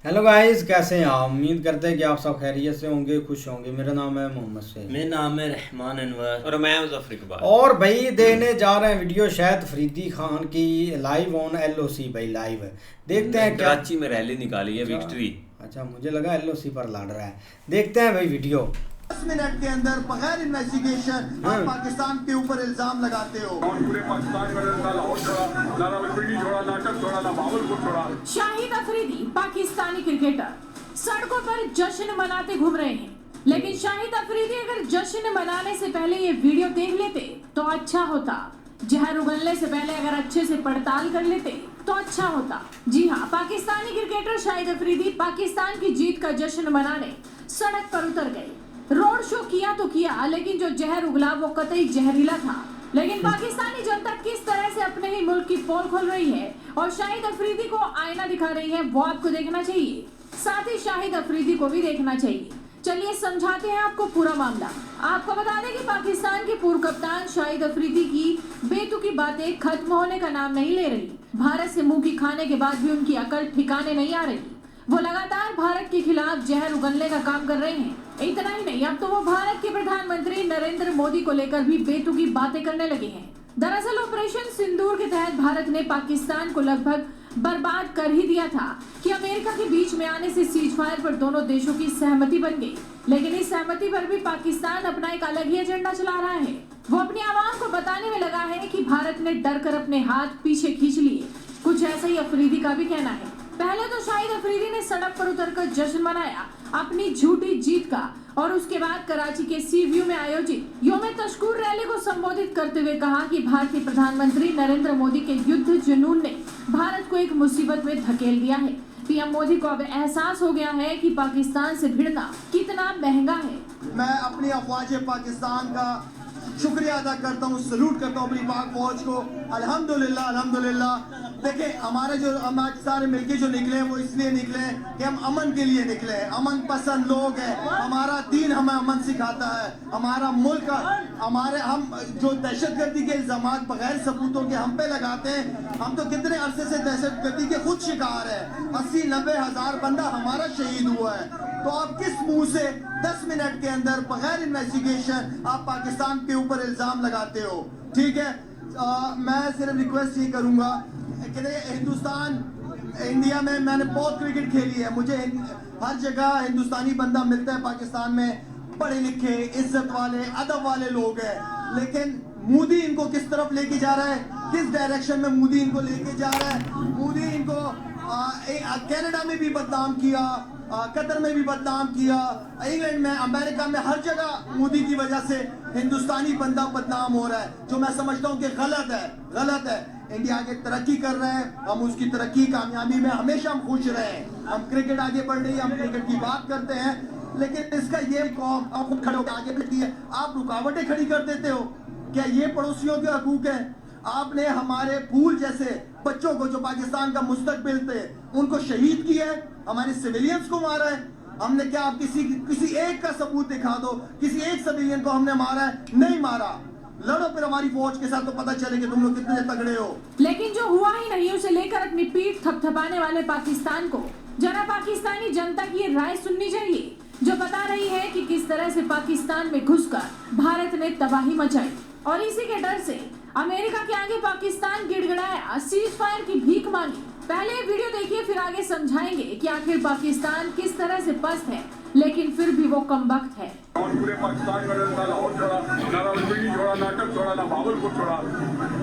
Hello guys, कैसे हैं आप? उम्मीद करते हैं कि आप सब खैरियत से होंगे, खुश होंगे। मेरा नाम है मोहम्मद से। मेरा नाम है रहमान अनवर और मैं मुजफ्फर इकबाल। और भाई देखने जा रहे हैं वीडियो शायद अफरीदी खान की लाइव ऑन एलओसी। भाई लाइव देखते हैं क्या। कराची में रैली निकाली है विक्ट्री। अच्छा, मुझे लगा एलओसी पर लड़ रहा है। देखते हैं भाई वीडियो। 10 मिनट के अंदर बगैर इन्वेस्टिगेशन आप पाकिस्तान के ऊपर इल्जाम लगाते हो। और पूरे पाकिस्तान में ना लाहौर छोड़ा, ना रावलपिंडी छोड़ा, नाटक छोड़ा, ना भावलपुर छोड़ा। शाहिद अफरीदी पाकिस्तानी क्रिकेटर सड़कों पर जश्न मनाते घूम रहे हैं, लेकिन शाहिद अफरीदी अगर जश्न मनाने से पहले ये वीडियो देख लेते तो अच्छा होता। जहर उगलने से पहले अगर अच्छे से पड़ताल कर लेते तो अच्छा होता। जी हाँ, पाकिस्तानी क्रिकेटर शाहिद अफरीदी पाकिस्तान की जीत का जश्न मनाने सड़क पर उतर गए। रोड शो किया तो किया, लेकिन जो जहर उगला वो कतई जहरीला था। लेकिन पाकिस्तानी जनता किस तरह से अपने ही मुल्क की पोल खोल रही है और शाहिद अफरीदी को आईना दिखा रही है, वो आपको देखना चाहिए। साथ ही शाहिद अफरीदी को भी देखना चाहिए। चलिए समझाते हैं आपको पूरा मामला। आपको बता दें कि पाकिस्तान के पूर्व कप्तान शाहिद अफरीदी की बेतुकी बातें खत्म होने का नाम नहीं ले रही। भारत से मुंह की खाने के बाद भी उनकी अकल ठिकाने नहीं आ रही। वो लगातार भारत के खिलाफ जहर उगलने का काम कर रहे हैं। इतना ही नहीं, अब तो वो भारत के प्रधानमंत्री नरेंद्र मोदी को लेकर भी बेतुकी बातें करने लगे हैं। दरअसल ऑपरेशन सिंदूर के तहत भारत ने पाकिस्तान को लगभग बर्बाद कर ही दिया था कि अमेरिका के बीच में आने से सीज फायर पर दोनों देशों की सहमति बन गई। लेकिन इस सहमति पर भी पाकिस्तान अपना एक अलग ही एजेंडा चला रहा है। वो अपनी आवाम को बताने में लगा है कि भारत ने डर कर अपने हाथ पीछे खींच लिए। कुछ ऐसा ही अफरीदी का भी कहना है। पहले तो शाहिद अफरीदी ने सड़क पर उतरकर जश्न मनाया अपनी झूठी जीत का, और उसके बाद कराची के सी व्यू में आयोजित योम तशकूर रैली को संबोधित करते हुए कहा कि भारतीय प्रधानमंत्री नरेंद्र मोदी के युद्ध जुनून ने भारत को एक मुसीबत में धकेल दिया है। पीएम मोदी को अब एहसास हो गया है कि पाकिस्तान से भिड़ना कितना महंगा है। मैं अपनी अफवाज पाकिस्तान का शुक्रिया अदा करता हूँ, सलूट करता हूँ अपनी पाक फौज को। अल्हम्दुलिल्लाह अल्हम्दुलिल्लाह। देखिए, हमारे जो हम सारे मिलके जो निकले हैं वो इसलिए निकले हैं कि हम अमन के लिए निकले हैं। अमन पसंद लोग हैं। हमारा दीन हमें अमन सिखाता है। हमारा मुल्क हम जो दहशतगर्दी के इल्जाम बगैर सबूतों के हम पे लगाते हैं, हम तो कितने अरसे से दहशतगर्दी के खुद शिकार है। 80-90 हज़ार बंदा हमारा शहीद हुआ है। तो आप किस मुंह से 10 मिनट के अंदर बगैर इन्वेस्टिगेशन आप पाकिस्तान के ऊपर इल्जाम लगाते हो? ठीक है, मैं सिर्फ रिक्वेस्ट ये करूंगा कि हिंदुस्तान इंडिया में मैंने बहुत क्रिकेट खेली है। मुझे हर जगह हिंदुस्तानी बंदा मिलता है। पाकिस्तान में पढ़े लिखे, इज्जत वाले, अदब वाले लोग हैं। लेकिन मोदी इनको किस तरफ लेके जा रहा है, किस डायरेक्शन में मोदी इनको लेके जा रहा है? मोदी इनको कनाडा में भी बदनाम किया, कतर में भी बदनाम किया, इंग्लैंड में, अमेरिका में, हर जगह मोदी की वजह से हिंदुस्तानी बंदा बदनाम हो रहा है, जो मैं समझता हूँ कि गलत है। इंडिया आगे तरक्की कर रहे हैं, हम उसकी तरक्की कामयाबी में हमेशा हम खुश रहे हैं। हम क्रिकेट आगे बढ़ रही है, हम क्रिकेट की बात करते हैं, लेकिन इसका ये कौम आप खुद खड़े होकर आगे बढ़ती है, आप रुकावटें खड़ी कर देते हो। क्या ये पड़ोसियों के हकूक है? आपने हमारे फूल जैसे बच्चों को जो पाकिस्तान का मुस्तकबिल थे उनको शहीद किया है, हमारे सिविलियंस को मारा है। हमने क्या, आप किसी एक का सबूत दिखा दो, किसी एक सिविलियन को हमने मारा है? नहीं मारा। लड़ो फिर हमारी फौज के साथ, तो पता चले कि तुम लोग कितने तगड़े हो। लेकिन जो हुआ ही नहीं उसे लेकर अपनी पीठ थपथपाने वाले पाकिस्तान को जरा पाकिस्तानी जनता की राय सुननी चाहिए, जो बता रही है कि किस तरह से पाकिस्तान में घुसकर भारत ने तबाही मचाई। और इसी के डर से अमेरिका के आगे पाकिस्तान गिड़गिड़ाया, सीज फायर की भीख मांगी। पहले वीडियो देखिए, फिर आगे समझाएंगे कि आखिर पाकिस्तान किस तरह से पस्त है, लेकिन फिर भी वो कमबख्त है। और पूरे पाकिस्तान में ना लाहौर छोड़ा, ना रावलपिंडी छोड़ा, नाटक छोड़ा, ना भावलपुर छोड़ा।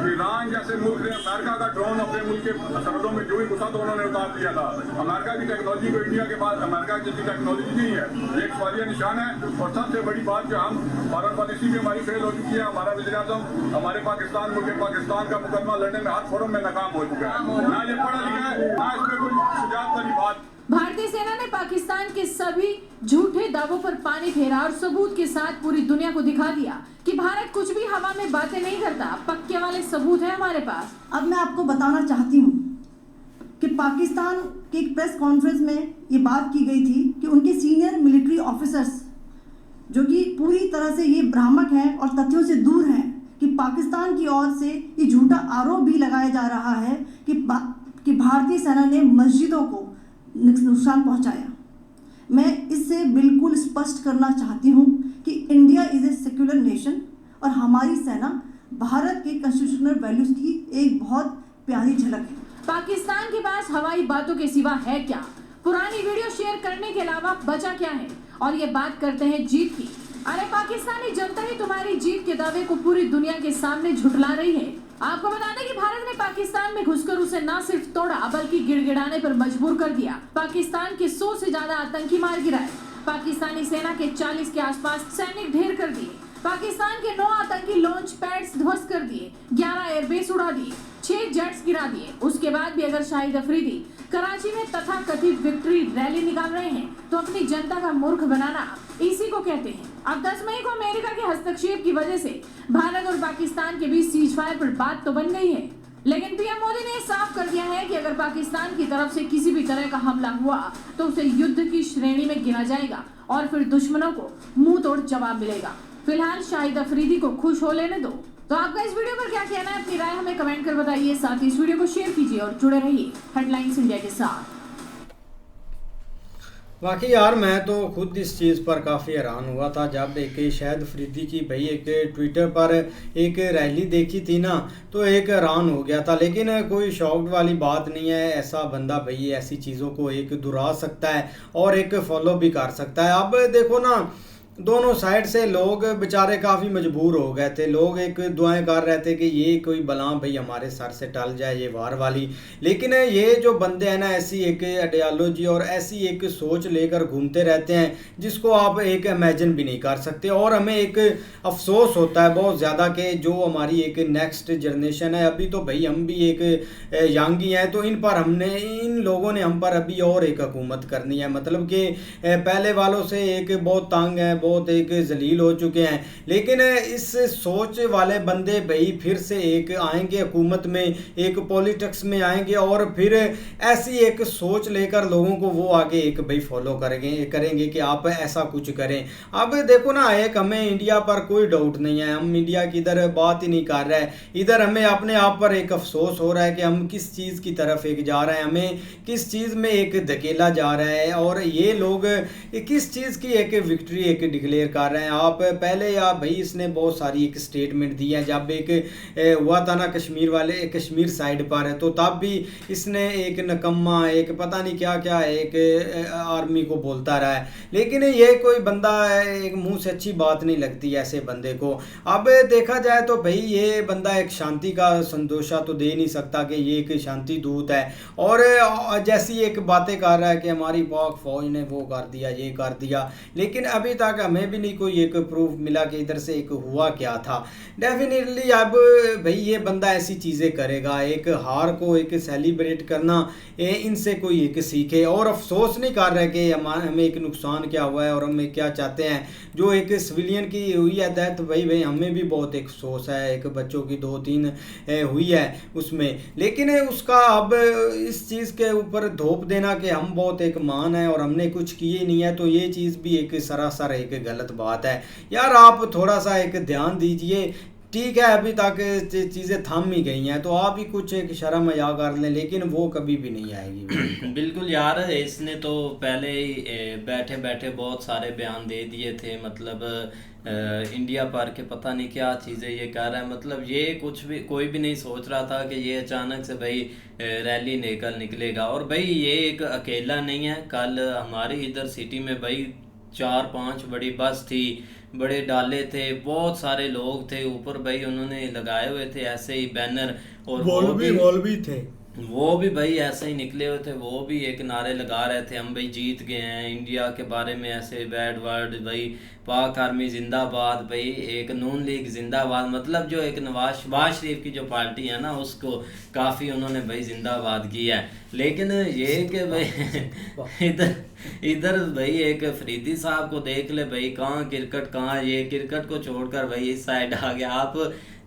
ईरान जैसे मुल्क ने अमेरिका का ड्रोन अपने मुल्क के सरहदों में जो ही घुसा तो उन्होंने उतार दिया था। अमेरिका की टेक्नोलॉजी को इंडिया के पास अमेरिका जैसी टेक्नोलॉजी नहीं है, ये एक सवालिया निशान है। और सबसे बड़ी बात जो हम फॉरेन पॉलिसी भी हमारी फेल हो चुकी है। हमारा वज़ीर-ए-आज़म हमारे पाकिस्तान मुल्क पाकिस्तान का मुकदमा लड़ने में हर फोरम में नाकाम हो चुका है। ना ये पढ़ा लिखा है, ना इसमें कोई शुजाअत वाली बात। भारतीय सेना ने पाकिस्तान के सभी झूठे दावों पर पानी फेरा और सबूत के साथ पूरी दुनिया को दिखा दिया कि भारत कुछ भी हवा में बातें नहीं करता। पक्के वाले सबूत है हमारे पास। अब मैं आपको बताना चाहती हूँ कि पाकिस्तान की एक प्रेस कॉन्फ्रेंस में ये बात की गई थी कि उनके सीनियर मिलिट्री ऑफिसर्स, जो कि पूरी तरह से ये भ्रामक हैं और तथ्यों से दूर हैं, कि पाकिस्तान की ओर से ये झूठा आरोप भी लगाया जा रहा है कि भारतीय सेना ने मस्जिदों को नुकसान पहुंचाया। मैं इससे बिल्कुल स्पष्ट करना चाहती हूं कि India is a secular nation और हमारी सेना भारत के कॉन्स्टिट्यूशनल वैल्यूज की एक बहुत प्यारी झलक है। पाकिस्तान के पास हवाई बातों के सिवा है क्या? पुरानी वीडियो शेयर करने के अलावा बचा क्या है? और ये बात करते हैं जीत की। अरे पाकिस्तानी जनता ही तुम्हारी जीत के दावे को पूरी दुनिया के सामने झुठला रही है। आपको बता दें कि भारत ने पाकिस्तान में घुसकर उसे न सिर्फ तोड़ा बल्कि गिड़गिड़ाने पर मजबूर कर दिया। पाकिस्तान के 100 से ज्यादा आतंकी मार गिराए। पाकिस्तानी सेना के 40 के आसपास सैनिक ढेर कर दिए। पाकिस्तान के 9 आतंकी लॉन्च पैड्स ध्वस्त कर दिए, 11 एयरबेस उड़ा दिए, 6 जेट्स गिरा दिए। उसके बाद भी अगर शाहिद अफरीदी कराची में तथाकथित विक्ट्री रैली निकाल रहे हैं तो अपनी जनता का मूर्ख बनाना इसी को कहते हैं। अब 10 मई को अमेरिका के हस्तक्षेप की वजह से भारत और पाकिस्तान के बीच सीजफायर पर बात तो बन गई है, लेकिन पीएम मोदी ने साफ कर दिया है कि अगर पाकिस्तान की तरफ से किसी भी तरह का हमला हुआ तो उसे युद्ध की श्रेणी में गिना जाएगा और फिर दुश्मनों को मुंह तोड़ जवाब मिलेगा। फिलहाल शाहिद अफरीदी को खुश हो लेने दो। तो आपका इस वीडियो पर क्या कहना है? अपनी राय हमें कमेंट कर बताइए। साथ ही इस वीडियो को शेयर कीजिए और जुड़े रहिए हेडलाइंस इंडिया के साथ। बाकी यार मैं तो खुद इस चीज़ पर काफ़ी हैरान हुआ था जब एक शाहिद अफरीदी की भाई एक ट्विटर पर एक रैली देखी थी ना, तो एक हैरान हो गया था। लेकिन कोई शॉक्ड वाली बात नहीं है, ऐसा बंदा भाई ऐसी चीज़ों को एक दोहरा सकता है और एक फॉलो भी कर सकता है। अब देखो ना, दोनों साइड से लोग बेचारे काफ़ी मजबूर हो गए थे। लोग एक दुआएं कर रहे थे कि ये कोई बला भाई हमारे सर से टल जाए, ये वार वाली। लेकिन ये जो बंदे हैं ना, ऐसी एक आइडियोलॉजी और ऐसी एक सोच लेकर घूमते रहते हैं जिसको आप एक इमेजिन भी नहीं कर सकते। और हमें एक अफसोस होता है बहुत ज़्यादा कि जो हमारी एक नेक्स्ट जनरेशन है, अभी तो भाई हम भी एक यंग ही हैं, तो इन लोगों ने हम पर अभी और एक हुकूमत करनी है। मतलब कि पहले वालों से एक बहुत तंग है, बहुत एक जलील हो चुके हैं। लेकिन इस सोच वाले बंदे भाई फिर से एक आएंगे हुकूमत में, एक पॉलिटिक्स में आएंगे और फिर ऐसी एक सोच लेकर लोगों को वो आगे एक भाई फॉलो करेंगे कि आप ऐसा कुछ करें। अब देखो ना, एक हमें इंडिया पर कोई डाउट नहीं है, हम इंडिया की इधर बात ही नहीं कर रहे हैं। इधर हमें अपने आप पर एक अफसोस हो रहा है कि हम किस चीज़ की तरफ एक जा रहे हैं, हमें किस चीज़ में एक धकेला जा रहा है और ये लोग किस चीज़ की एक विक्ट्री एक डिक्लेयर कर रहे हैं। आप पहले या भाई इसने बहुत सारी एक स्टेटमेंट दी है। जब एक हुआ था ना कश्मीर साइड पर, तो तब भी इसने एक नकम्मा एक पता नहीं क्या क्या एक आर्मी को बोलता रहा है। लेकिन ये कोई बंदा एक मुंह से अच्छी बात नहीं लगती ऐसे बंदे को। अब देखा जाए तो भाई ये बंदा एक शांति का संतोषा तो दे नहीं सकता कि ये एक शांति दूत है, और जैसी एक बातें कर रहा है कि हमारी पाक फौज ने वो कर दिया, ये कर दिया। लेकिन अभी तक हमें भी नहीं कोई एक प्रूफ मिला कि इधर से एक हुआ क्या था। डेफिनेटली अब भाई ये बंदा ऐसी चीज़ें करेगा, एक हार को एक सेलिब्रेट करना इनसे कोई एक सीखे और अफसोस नहीं कर रहे कि हमें एक नुकसान क्या हुआ है और हमें क्या चाहते हैं। जो एक सिविलियन की हुई है डेथ, भाई हमें भी बहुत एक अफसोस है, एक बच्चों की 2-3 हुई है उसमें। लेकिन उसका अब इस चीज़ के ऊपर धोप देना कि हम बहुत एक मान है और हमने कुछ किए नहीं है, तो ये चीज़ भी एक सरासर एक गलत बात है। यार आप थोड़ा सा एक ध्यान दीजिए। ठीक है, अभी तक चीज़ें थम ही गई हैं, तो आप ही कुछ एक शर्म हया कर लें, लेकिन वो कभी भी नहीं आएगी। बिल्कुल यार, इसने तो पहले ही बैठे बैठे बहुत सारे बयान दे दिए थे। मतलब इंडिया पर के पता नहीं क्या चीज़ें ये कह रहा है। मतलब ये कोई भी नहीं सोच रहा था कि ये अचानक से भाई रैली निकलेगा। और भाई ये एक अकेला नहीं है। कल हमारी इधर सिटी में भाई 4-5 बड़ी बस थी, बड़े डाले थे, बहुत सारे लोग थे ऊपर भाई, उन्होंने लगाए हुए थे ऐसे ही बैनर। और वॉल भी थे, वो भी भाई ऐसे ही निकले हुए थे, वो भी एक नारे लगा रहे थे, हम भाई जीत गए हैं, इंडिया के बारे में ऐसे बैड वर्ड, भाई पाक आर्मी जिंदाबाद, भाई एक नून लीग जिंदाबाद। मतलब जो एक शहबाज शरीफ की जो पार्टी है ना, उसको काफ़ी उन्होंने भाई जिंदाबाद किया है। लेकिन ये कि भाई इधर भाई एक अफरीदी साहब को देख ले भाई, कहाँ क्रिकेट, कहाँ ये क्रिकेट को छोड़कर भाई इस साइड आ गया। आप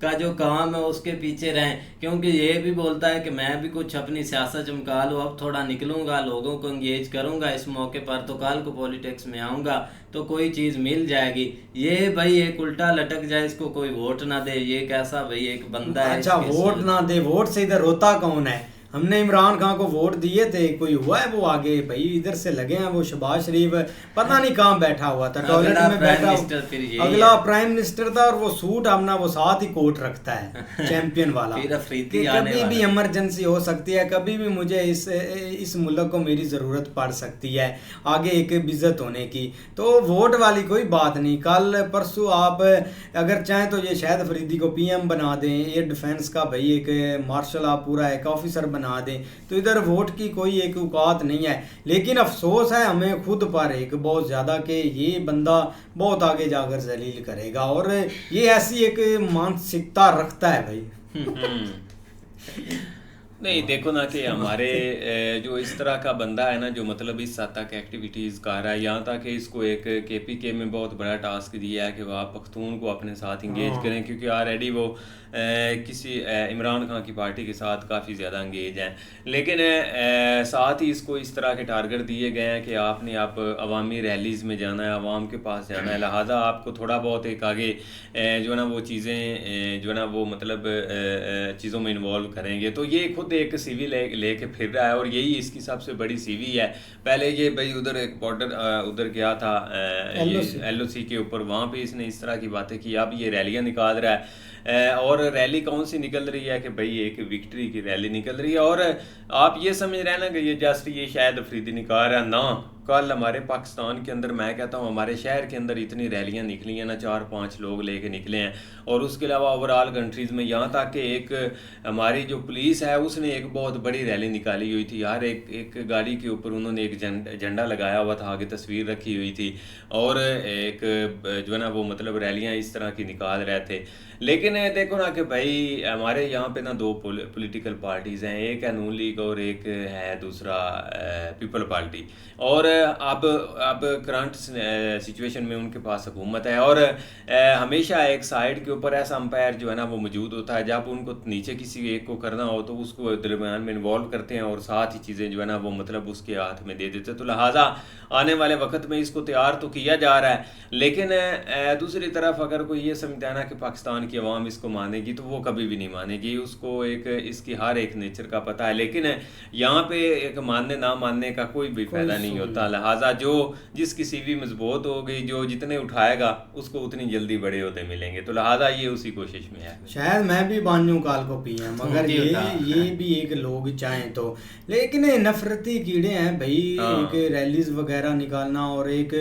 का जो काम है उसके पीछे रहें, क्योंकि ये भी बोलता है कि मैं भी कुछ अपनी सियासत चमका लूँ, अब थोड़ा निकलूंगा, लोगों को इंगेज करूंगा इस मौके पर, तो कल को पॉलिटिक्स में आऊँगा तो कोई चीज़ मिल जाएगी। ये भाई एक उल्टा लटक जाए, इसको कोई वोट ना दे, ये कैसा भाई एक बंदा है। अच्छा, वोट ना दे, वोट से इधर रोता कौन है? हमने इमरान खान को वोट दिए थे, कोई हुआ है वो आगे? भाई इधर से लगे हैं वो शहबाज शरीफ पता नहीं कहाँ बैठा हुआ था, टॉयलेट में बैठा, अगला प्राइम मिनिस्टर था, और वो सूट अपना वो साथ ही कोट रखता है चैंपियन वाला कि कभी भी इमरजेंसी हो सकती है, कभी भी मुझे इस मुल्क को मेरी ज़रूरत पड़ सकती है आगे एक बिज़त होने की। तो वोट वाली कोई बात नहीं, कल परसों आप अगर चाहें तो ये शाहिद अफरीदी को पीएम बना दें, एयर डिफेंस का भाई एक मार्शल आप पूरा एक ऑफिसर बना दें, तो इधर वोट की कोई एक औकात नहीं है। लेकिन अफसोस है हमें खुद पर एक बहुत ज़्यादा कि ये बंदा बहुत आगे जाकर जलील करेगा, और ये ऐसी एक मानसिकता रखता है भाई। नहीं देखो ना कि हमारे जो इस तरह का बंदा है ना, जो मतलब इस हद तक एक्टिविटीज़ कर रहा है, यहाँ तक कि इसको एक केपीके में बहुत बड़ा टास्क दिया है कि वह पख्तून को अपने साथ इंगेज करें, क्योंकि ऑलरेडी वो किसी इमरान खान की पार्टी के साथ काफ़ी ज़्यादा इंगेज हैं। लेकिन साथ ही इसको इस तरह के टारगेट दिए गए हैं कि आपने आप अवामी रैलीज़ में जाना है, आवाम के पास जाना है, लिहाजा आपको थोड़ा बहुत एक आगे जो है ना वो चीज़ें जो है ना वो मतलब चीज़ों में इन्वॉल्व करेंगे। तो ये खुद एक सीवी लेके फिर रहा है, और यही इसकी सबसे बड़ी सीवी है। पहले ये भाई उधर एक बॉर्डर उधर गया था LOC के ऊपर, वहाँ पे इसने इस तरह की बातें की, अब ये रैलियाँ निकाल रहा है। और रैली कौन सी निकल रही है कि भाई एक विक्ट्री की रैली निकल रही है, और आप ये समझ रहे हैं ना कि ये जस्ट ये शायद अफरीदी निकाल रहा है ना। कल हमारे पाकिस्तान के अंदर, मैं कहता हूँ हमारे शहर के अंदर इतनी रैलियाँ निकली हैं ना, 4-5 लोग लेके निकले हैं, और उसके अलावा ओवरऑल कंट्रीज़ में, यहाँ तक कि एक हमारी जो पुलिस है उसने एक बहुत बड़ी रैली निकाली हुई थी यार। एक गाड़ी के ऊपर उन्होंने एक झंडा लगाया हुआ था, आगे तस्वीर रखी हुई थी, और एक जो है ना वो मतलब रैलियाँ इस तरह की निकाल रहे थे। लेकिन देखो ना कि भाई हमारे यहाँ पे ना 2 पॉलिटिकल पार्टीज़ हैं, एक है नून लीग और एक है दूसरा पीपल पार्टी, और अब करंट सिचुएशन में उनके पास हुकूमत है, और हमेशा एक साइड के ऊपर ऐसा अंपायर जो है ना वो मौजूद होता है, जब उनको नीचे किसी एक को करना हो तो उसको दरमियान में इन्वॉल्व करते हैं, और साथ ही चीज़ें जो है ना वो मतलब उसके हाथ में दे देते हैं। तो लिहाजा आने वाले वक्त में इसको तैयार तो किया जा रहा है, लेकिन दूसरी तरफ अगर कोई ये समझता है ना कि पाकिस्तान की आवाम इसको मानेगी, तो वो कभी भी नहीं मानेगी। उसको एक इसकी हर एक नेचर का पता है, लेकिन यहाँ पे एक मानने ना मानने का कोई भी फायदा नहीं होता। लिहाजा जो जिसकी सीवी मजबूत हो गई, जो जितने उठाएगा उसको उतनी जल्दी बड़े होते मिलेंगे, तो लिहाजा ये उसी कोशिश में है। शायद मैं भी बानू काल को पीएम, मगर ये भी एक लोग चाहें तो, लेकिन नफरती कीड़े हैं भाई। एक रैलीज वगैरह निकालना और एक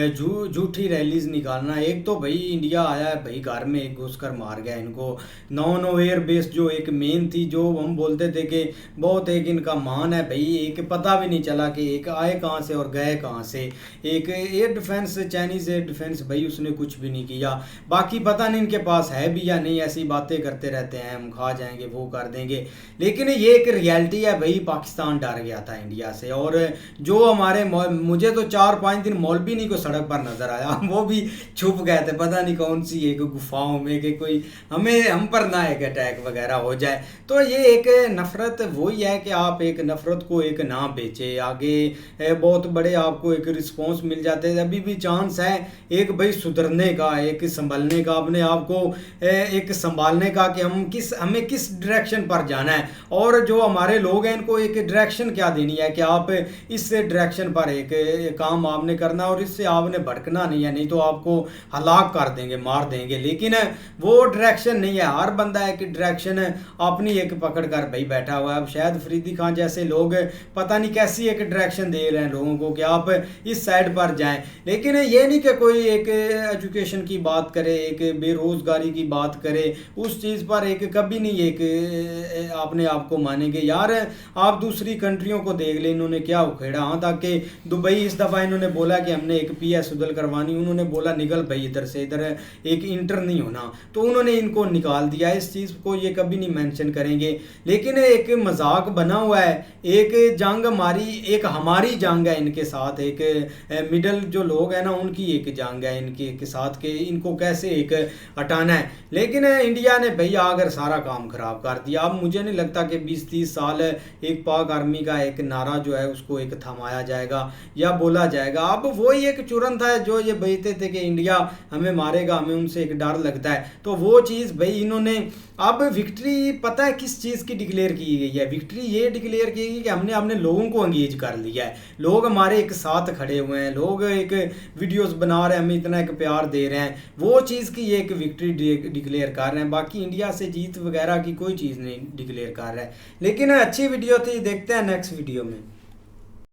झूठी रैलीज निकालना, एक तो भाई इंडिया आया है भाई, घर में एक घुसकर मार गया इनको। नॉन एयर बेस जो एक मेन थी, जो हम बोलते थे कि बहुत एक इनका मान है भाई, एक पता भी नहीं चला कि एक आए कहाँ से और गए कहाँ से। एक air defence, Chinese air defence भाई उसने कुछ भी नहीं किया, बाकी पता नहीं इनके पास है भी या नहीं, ऐसी बातें करते रहते हैं हम खा जाएंगे वो कर देंगे। लेकिन ये एक रियलिटी है भाई, पाकिस्तान डर गया था इंडिया से, और जो हमारे मुझे तो 4-5 दिन मौलवी नहीं को सड़क पर नजर आया, वो भी छुप गए थे पता नहीं कौन सी एक गुफाओं में, कि कोई हम पर ना एक अटैक वगैरह हो जाए। तो ये एक नफरत वही है कि आप एक नफरत को एक ना बेचे, आगे बहुत बड़े आपको एक रिस्पॉन्स मिल जाते हैं। अभी भी चांस है एक भाई सुधरने का, एक संभलने का, अपने आप को एक संभालने का कि हमें किस डायरेक्शन पर जाना है, और जो हमारे लोग हैं इनको एक डायरेक्शन क्या देनी है कि आप इस डायरेक्शन पर एक काम आपने करना, और इससे आपने भटकना नहीं है, नहीं तो आपको हलाक कर देंगे, मार देंगे। लेकिन वो डायरेक्शन नहीं है, हर बंदा एक डायरेक्शन अपनी एक पकड़ कर भाई बैठा हुआ है। अब शायद अफरीदी खान जैसे लोग पता नहीं कैसी एक डायरेक्शन दे रहे हैं लोगों को कि आप इस साइड पर जाएं, लेकिन ये नहीं कि कोई एक एजुकेशन की बात करे, एक बेरोजगारी की बात करे, उस चीज़ पर एक कभी नहीं एक अपने आप को मानेंगे। यार आप दूसरी कंट्रियों को देख लें, इन्होंने क्या उखेड़ा। हाँ तक कि दुबई इस दफ़ा इन्होंने बोला कि हमने एक PS उदल करवानी, उन्होंने बोला निकल भाई इधर से, इधर एक इंटर नहीं होना, तो उन्होंने इनको निकाल दिया। इस चीज़ को ये कभी नहीं मेंशन करेंगे, लेकिन एक मजाक बना हुआ है। एक जंग हमारी जंग है इनके साथ, एक मिडल जो लोग हैं ना उनकी एक जंग है इनके साथ के इनको कैसे एक हटाना है। लेकिन इंडिया ने भैया आकर सारा काम खराब कर दिया। अब मुझे नहीं लगता कि 20-30 साल एक पाक आर्मी का एक नारा जो है उसको एक थमाया जाएगा या बोला जाएगा। अब वही एक चुरन था जो ये बेचते थे कि इंडिया हमें मारेगा, हमें उनसे एक डर लगता है, तो वो वो चीज़ भाई इन्होंने अब विक्ट्री पता है किस चीज़ की डिक्लेयर की गई है? विक्ट्री ये डिक्लेयर की गई कि हमने अपने लोगों को एंगेज कर लिया है, लोग हमारे एक साथ खड़े हुए हैं, लोग एक वीडियोस बना रहे हैं, हमें इतना एक प्यार दे रहे हैं, वो चीज़ की ये एक विक्ट्री डिक्लेयर कर रहे हैं। बाकी इंडिया से जीत वगैरह की कोई चीज़ नहीं डिक्लेयर कर रहा है। लेकिन अच्छी वीडियो थी, देखते हैं नेक्स्ट वीडियो में।